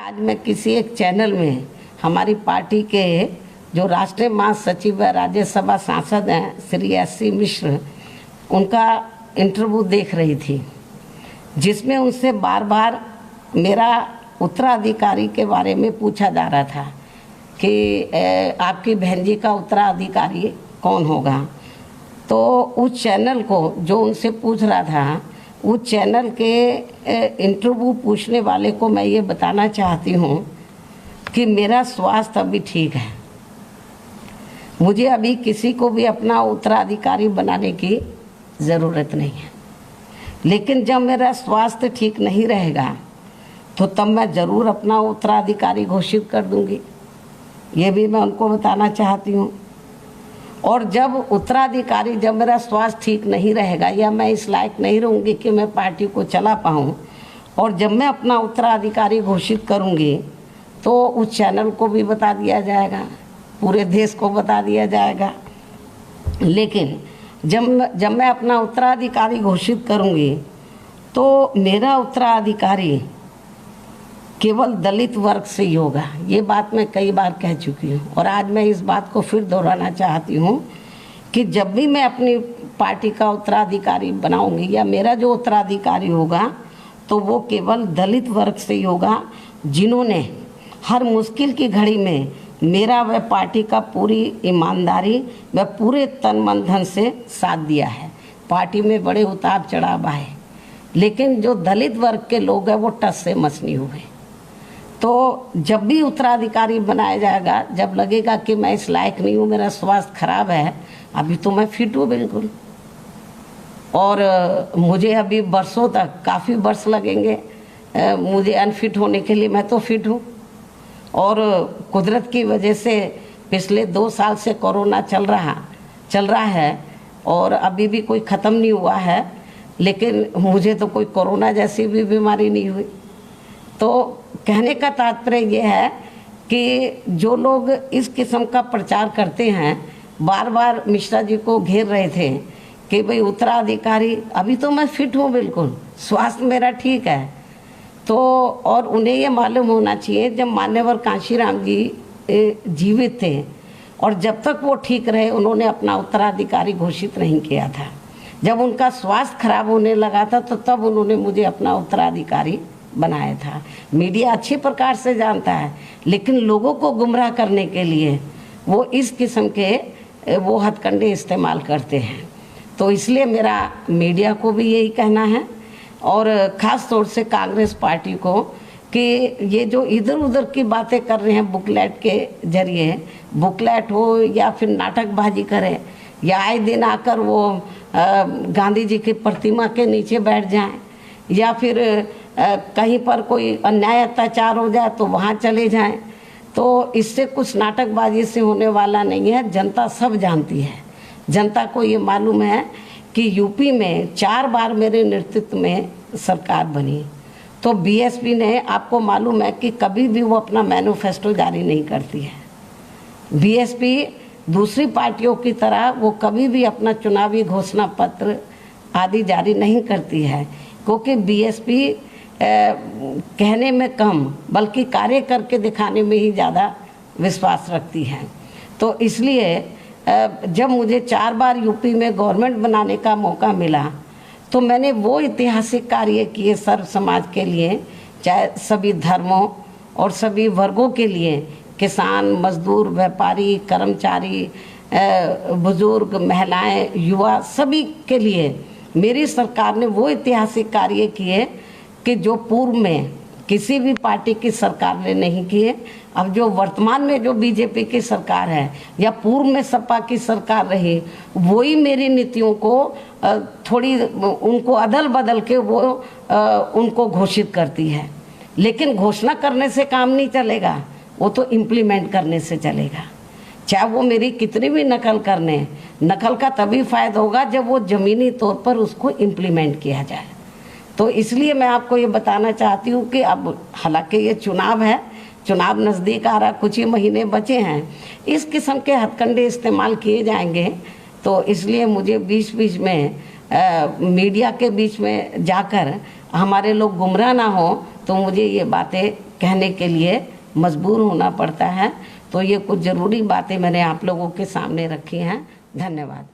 आज मैं किसी एक चैनल में हमारी पार्टी के जो राष्ट्रीय महासचिव व राज्यसभा सांसद हैं श्री एस.सी. मिश्र, उनका इंटरव्यू देख रही थी, जिसमें उनसे बार बार मेरा उत्तराधिकारी के बारे में पूछा जा रहा था कि आपकी बहन जी का उत्तराधिकारी कौन होगा। तो उस चैनल को जो उनसे पूछ रहा था, उस चैनल के इंटरव्यू पूछने वाले को मैं ये बताना चाहती हूँ कि मेरा स्वास्थ्य अभी ठीक है, मुझे अभी किसी को भी अपना उत्तराधिकारी बनाने की ज़रूरत नहीं है। लेकिन जब मेरा स्वास्थ्य ठीक नहीं रहेगा तो तब मैं ज़रूर अपना उत्तराधिकारी घोषित कर दूंगी, ये भी मैं उनको बताना चाहती हूँ। और जब उत्तराधिकारी, जब मेरा स्वास्थ्य ठीक नहीं रहेगा या मैं इस लायक नहीं रहूँगी कि मैं पार्टी को चला पाऊँ, और जब मैं अपना उत्तराधिकारी घोषित करूँगी तो उस चैनल को भी बता दिया जाएगा, पूरे देश को बता दिया जाएगा। लेकिन जब मैं अपना उत्तराधिकारी घोषित करूँगी तो मेरा उत्तराधिकारी केवल दलित वर्ग से ही होगा। ये बात मैं कई बार कह चुकी हूँ और आज मैं इस बात को फिर दोहराना चाहती हूँ कि जब भी मैं अपनी पार्टी का उत्तराधिकारी बनाऊँगी या मेरा जो उत्तराधिकारी होगा तो वो केवल दलित वर्ग से ही होगा, जिन्होंने हर मुश्किल की घड़ी में मेरा व पार्टी का पूरी ईमानदारी व पूरे तन मन धन से साथ दिया है। पार्टी में बड़े उतार चढ़ाव आए, लेकिन जो दलित वर्ग के लोग हैं वो टस से मस नहीं हुए। तो जब भी उत्तराधिकारी बनाया जाएगा, जब लगेगा कि मैं इस लायक नहीं हूँ, मेरा स्वास्थ्य खराब है, अभी तो मैं फिट हूँ बिल्कुल, और मुझे अभी बरसों तक, काफ़ी वर्ष लगेंगे मुझे अनफिट होने के लिए, मैं तो फिट हूँ। और कुदरत की वजह से पिछले 2 साल से कोरोना चल रहा है और अभी भी कोई ख़त्म नहीं हुआ है, लेकिन मुझे तो कोई कोरोना जैसी भी बीमारी नहीं हुई। तो कहने का तात्पर्य ये है कि जो लोग इस किस्म का प्रचार करते हैं, बार बार मिश्रा जी को घेर रहे थे कि भाई उत्तराधिकारी, अभी तो मैं फिट हूँ बिल्कुल, स्वास्थ्य मेरा ठीक है। तो और उन्हें ये मालूम होना चाहिए, जब मान्यवर कांशीराम जी जीवित थे और जब तक वो ठीक रहे, उन्होंने अपना उत्तराधिकारी घोषित नहीं किया था। जब उनका स्वास्थ्य खराब होने लगा था तो तब उन्होंने मुझे अपना उत्तराधिकारी बनाया था। मीडिया अच्छी प्रकार से जानता है, लेकिन लोगों को गुमराह करने के लिए वो इस किस्म के वो हथकंडे इस्तेमाल करते हैं। तो इसलिए मेरा मीडिया को भी यही कहना है, और ख़ास तौर से कांग्रेस पार्टी को, कि ये जो इधर उधर की बातें कर रहे हैं बुकलेट के जरिए, बुकलेट हो या फिर नाटकबाजी करें या आए दिन आकर वो गांधी जी की प्रतिमा के नीचे बैठ जाएं, या फिर कहीं पर कोई अन्याय अत्याचार हो जाए तो वहाँ चले जाएं, तो इससे कुछ नाटकबाजी से होने वाला नहीं है। जनता सब जानती है, जनता को ये मालूम है कि यूपी में 4 बार मेरे नेतृत्व में सरकार बनी, तो बीएसपी ने, आपको मालूम है कि कभी भी वो अपना मैनिफेस्टो जारी नहीं करती है। बीएसपी दूसरी पार्टियों की तरह वो कभी भी अपना चुनावी घोषणा पत्र आदि जारी नहीं करती है, क्योंकि बीएसपी कहने में कम बल्कि कार्य करके दिखाने में ही ज़्यादा विश्वास रखती है। तो इसलिए जब मुझे 4 बार यूपी में गवर्नमेंट बनाने का मौका मिला तो मैंने वो ऐतिहासिक कार्य किए सर्व समाज के लिए, चाहे सभी धर्मों और सभी वर्गों के लिए, किसान, मजदूर, व्यापारी, कर्मचारी, बुजुर्ग, महिलाएं, युवा, सभी के लिए मेरी सरकार ने वो ऐतिहासिक कार्य किए कि जो पूर्व में किसी भी पार्टी की सरकार ने नहीं किए। अब जो वर्तमान में जो बीजेपी की सरकार है या पूर्व में सपा की सरकार रही, वही मेरी नीतियों को थोड़ी उनको अदल बदल के वो उनको घोषित करती है। लेकिन घोषणा करने से काम नहीं चलेगा, वो तो इम्प्लीमेंट करने से चलेगा। चाहे वो मेरी कितनी भी नकल करने, नकल का तभी फ़ायदा होगा जब वो ज़मीनी तौर पर उसको इम्प्लीमेंट किया जाए। तो इसलिए मैं आपको ये बताना चाहती हूँ कि अब हालांकि ये चुनाव है, चुनाव नज़दीक आ रहा, कुछ ही महीने बचे हैं, इस किस्म के हथकंडे इस्तेमाल किए जाएंगे। तो इसलिए मुझे बीच बीच में मीडिया के बीच में जाकर हमारे लोग गुमराह ना हो, तो मुझे ये बातें कहने के लिए मजबूर होना पड़ता है। तो ये कुछ ज़रूरी बातें मैंने आप लोगों के सामने रखी हैं। धन्यवाद।